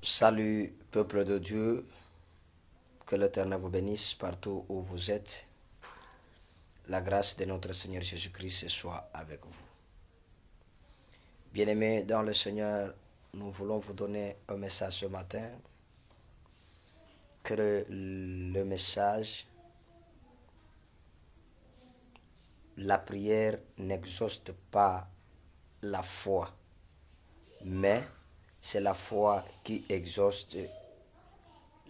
Salut, peuple de Dieu, que l'Éternel vous bénisse partout où vous êtes. La grâce de notre Seigneur Jésus-Christ soit avec vous. Bien-aimés dans le Seigneur, nous voulons vous donner un message ce matin. Que le message, la prière n'exauce pas la foi, mais c'est la foi qui exauce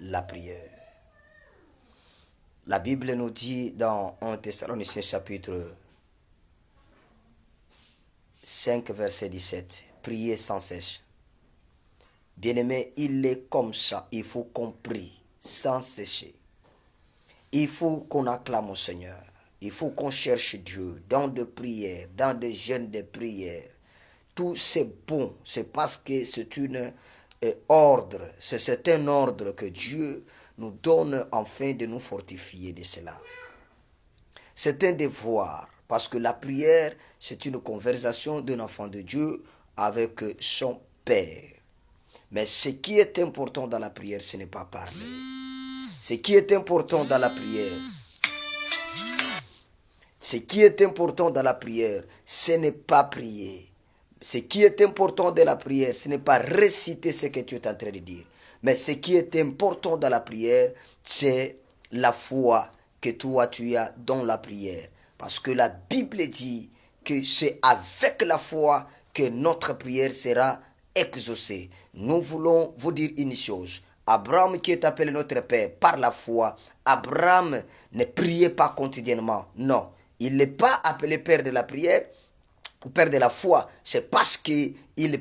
la prière. La Bible nous dit dans 1 Thessaloniciens chapitre 5 verset 17, priez sans cesse. Bien-aimé, il est comme ça, il faut qu'on prie sans cesser. Il faut qu'on acclame au Seigneur. Il faut qu'on cherche Dieu dans des prières, dans des jeûnes de prières. Tout c'est bon, c'est parce que c'est un ordre, c'est un ordre que Dieu nous donne afin de nous fortifier de cela. C'est un devoir, parce que la prière, c'est une conversation d'un enfant de Dieu avec son Père. Mais ce qui est important dans la prière, ce n'est pas parler. Ce qui est important dans la prière, ce n'est pas prier. Ce qui est important de la prière, ce n'est pas réciter ce que tu es en train de dire. Mais ce qui est important dans la prière, c'est la foi que toi tu as dans la prière. Parce que la Bible dit que c'est avec la foi que notre prière sera exaucée. Nous voulons vous dire une chose. Abraham qui est appelé notre Père par la foi, Abraham ne priait pas quotidiennement. Non, il n'est pas appelé Père de la prière, Père de la foi, c'est parce qu'il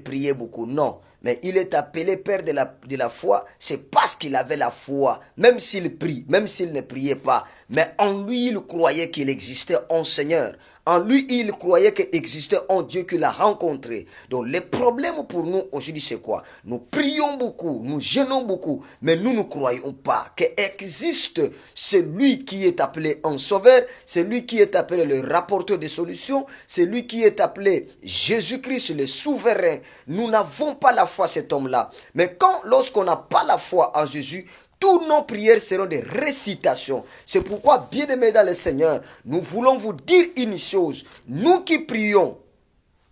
priait beaucoup. Non, mais il est appelé Père de la foi, c'est parce qu'il avait la foi. Même s'il prie, même s'il ne priait pas. Mais en lui, il croyait qu'il existait un Seigneur. En lui, il croyait qu'il existait un Dieu qu'il a rencontré. Donc, les problèmes pour nous aujourd'hui, c'est quoi? Nous prions beaucoup, nous jeûnons beaucoup, mais nous ne croyons pas qu'existe celui qui est appelé un sauveur, celui qui est appelé le rapporteur de solutions, celui qui est appelé Jésus-Christ, le souverain. Nous n'avons pas la foi, cet homme-là. Mais lorsqu'on n'a pas la foi en Jésus, toutes nos prières seront des récitations. C'est pourquoi, bien-aimés dans le Seigneur, nous voulons vous dire une chose. Nous qui prions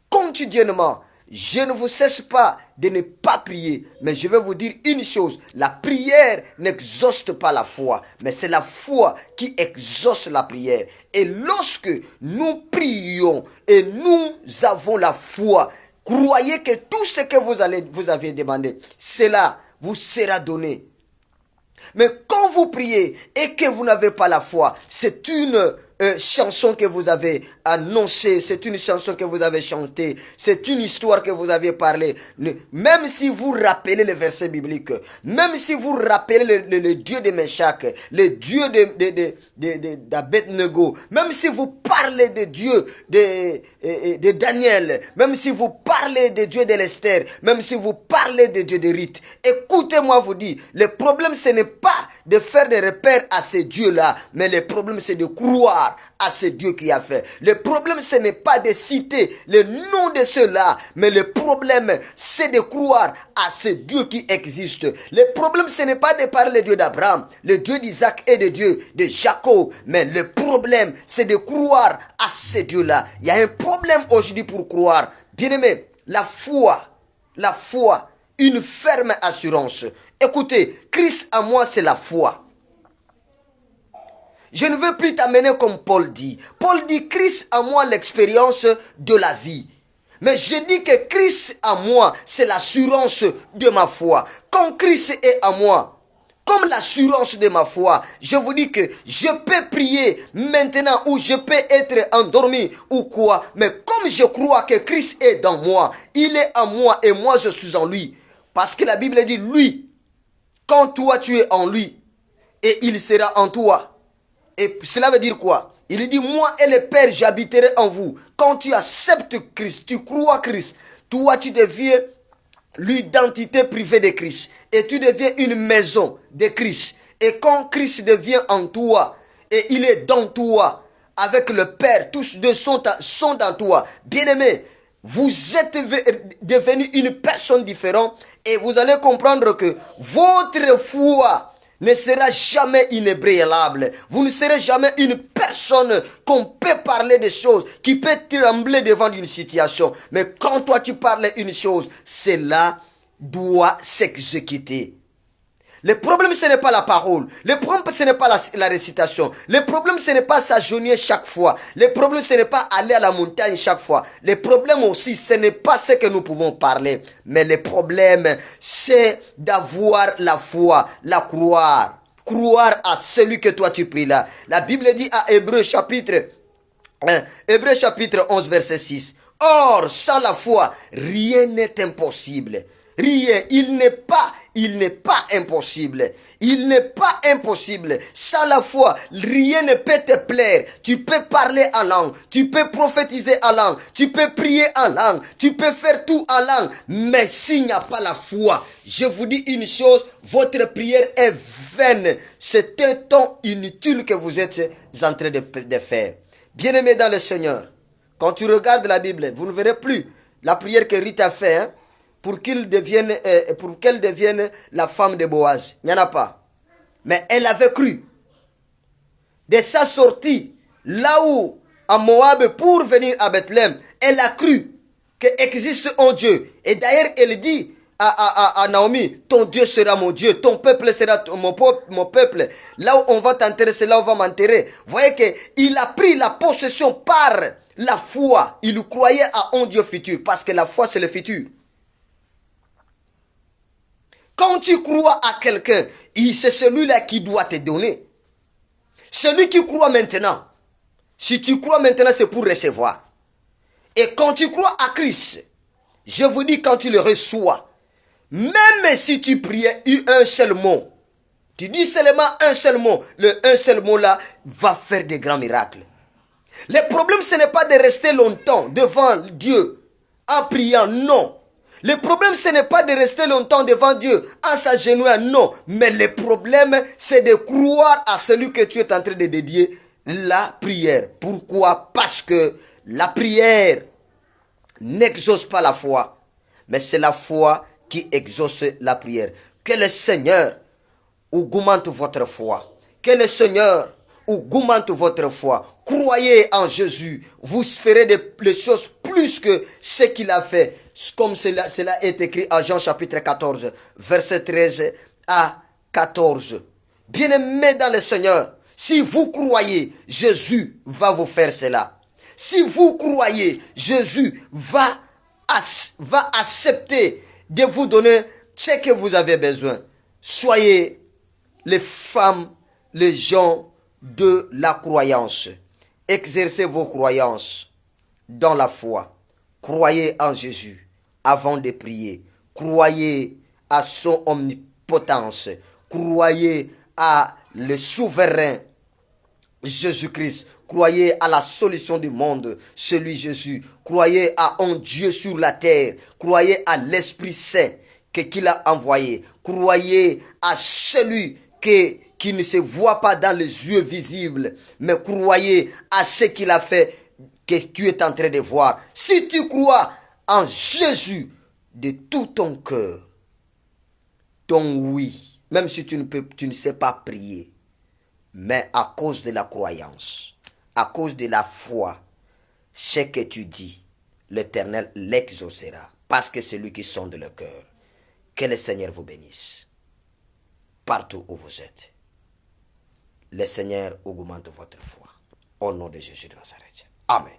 quotidiennement, je ne vous cesse pas de ne pas prier, mais je vais vous dire une chose. La prière n'exauce pas la foi, mais c'est la foi qui exauce la prière. Et lorsque nous prions et nous avons la foi, croyez que tout ce que vous avez demandé, cela vous sera donné. Mais quand vous priez et que vous n'avez pas la foi, c'est une chanson que vous avez annoncée, c'est une chanson que vous avez chantée, c'est une histoire que vous avez parlé. Même si vous rappelez les versets bibliques, même si vous rappelez le Dieu de Meshach, le Dieu d'Abednego, même si vous parlez de Dieu de Daniel, même si vous parlez de Dieu de l'Esther, même si vous parlez de Dieu de Rite, écoutez-moi vous dire, le problème ce n'est pas de faire des repères à ces dieux-là, mais le problème c'est de croire à ce Dieu qui a fait. Le problème ce n'est pas de citer le nom de ceux-là, mais le problème c'est de croire à ce Dieu qui existe. Le problème ce n'est pas de parler le Dieu d'Abraham, le Dieu d'Isaac et de Dieu de Jacob, mais le problème c'est de croire à ce Dieu-là. Il y a un problème aujourd'hui pour croire. Bien-aimé, la foi, une ferme assurance. Écoutez, Christ à moi c'est la foi. Je ne veux plus t'amener comme Paul dit. Paul dit Christ à moi l'expérience de la vie. Mais je dis que Christ à moi c'est l'assurance de ma foi. Quand Christ est à moi, comme l'assurance de ma foi, je vous dis que je peux prier maintenant ou je peux être endormi ou quoi. Mais comme je crois que Christ est dans moi, il est en moi et moi je suis en lui. Parce que la Bible dit lui, quand toi tu es en lui et il sera en toi. Et cela veut dire quoi? Il dit moi et le Père j'habiterai en vous. Quand tu acceptes Christ, tu crois Christ, toi tu deviens l'identité privée de Christ. Et tu deviens une maison de Christ. Et quand Christ devient en toi, et il est dans toi, avec le Père, tous deux sont dans toi. Bien-aimé, vous êtes devenu une personne différente Et vous allez comprendre que votre foi ne sera jamais inébranlable. Vous ne serez jamais une personne qu'on peut parler des choses, qui peut trembler devant une situation. Mais quand toi tu parles une chose, cela doit s'exécuter. Le problème, ce n'est pas la parole. Le problème, ce n'est pas la récitation. Le problème, ce n'est pas s'agenouiller chaque fois. Le problème, ce n'est pas aller à la montagne chaque fois. Le problème aussi, ce n'est pas ce que nous pouvons parler. Mais le problème, c'est d'avoir la foi, la croire. Croire à celui que toi tu pries là. La Bible dit à Hébreux chapitre 11 verset 6. Or, sans la foi, rien n'est impossible. Rien, il n'est pas impossible. Il n'est pas impossible. Sans la foi, rien ne peut te plaire. Tu peux parler en langue, tu peux prophétiser en langue, tu peux prier en langue, tu peux faire tout en langue. Mais s'il n'y a pas la foi, je vous dis une chose, votre prière est vaine. C'est un temps inutile que vous êtes en train de faire. Bien-aimé dans le Seigneur, quand tu regardes la Bible, vous ne verrez plus la prière que Ruth a fait, hein, pour qu'elle devienne la femme de Boaz. Il n'y en a pas. Mais elle avait cru. De sa sortie, là où, à Moab, pour venir à Bethléem, elle a cru qu'existe un Dieu. Et d'ailleurs, elle dit à Naomi, ton Dieu sera mon Dieu, ton peuple sera mon peuple. Là où on va t'enterrer, c'est là où on va m'enterrer. Vous voyez qu'il a pris la possession par la foi. Il croyait à un Dieu futur, parce que la foi, c'est le futur. Quand tu crois à quelqu'un, c'est celui-là qui doit te donner. Celui qui croit maintenant. Si tu crois maintenant, c'est pour recevoir. Et quand tu crois à Christ, je vous dis, quand tu le reçois, même si tu priais un seul mot, tu dis seulement un seul mot, le un seul mot là va faire des grands miracles. Le problème, ce n'est pas de rester longtemps devant Dieu en priant, non. Le problème, ce n'est pas de rester longtemps devant Dieu en s'agenouillant, non. Mais le problème, c'est de croire à celui que tu es en train de dédier la prière. Pourquoi? Parce que la prière n'exauce pas la foi, mais c'est la foi qui exauce la prière. Que le Seigneur augmente votre foi. Que le Seigneur augmente votre foi. Croyez en Jésus. Vous ferez des choses plus que ce qu'il a fait. Comme cela est écrit en Jean chapitre 14, verset 13 à 14. Bien-aimés dans le Seigneur, si vous croyez, Jésus va vous faire cela. Si vous croyez, Jésus va accepter de vous donner ce que vous avez besoin. Soyez les femmes, les gens de la croyance. Exercez vos croyances dans la foi. Croyez en Jésus avant de prier. Croyez à son omnipotence. Croyez à le souverain Jésus-Christ. Croyez à la solution du monde, celui Jésus. Croyez à un Dieu sur la terre. Croyez à l'Esprit Saint qu'il a envoyé. Croyez à celui qui ne se voit pas dans les yeux visibles, mais croyez à ce qu'il a fait, que tu es en train de voir. Si tu crois en Jésus de tout ton cœur, ton oui, même si tu ne sais pas prier, mais à cause de la croyance, à cause de la foi, ce que tu dis, l'Éternel l'exaucera, parce que c'est lui qui sonde le cœur. Que le Seigneur vous bénisse, partout où vous êtes. Le Seigneur augmente votre foi. Au nom de Jésus de Nazareth. Amen.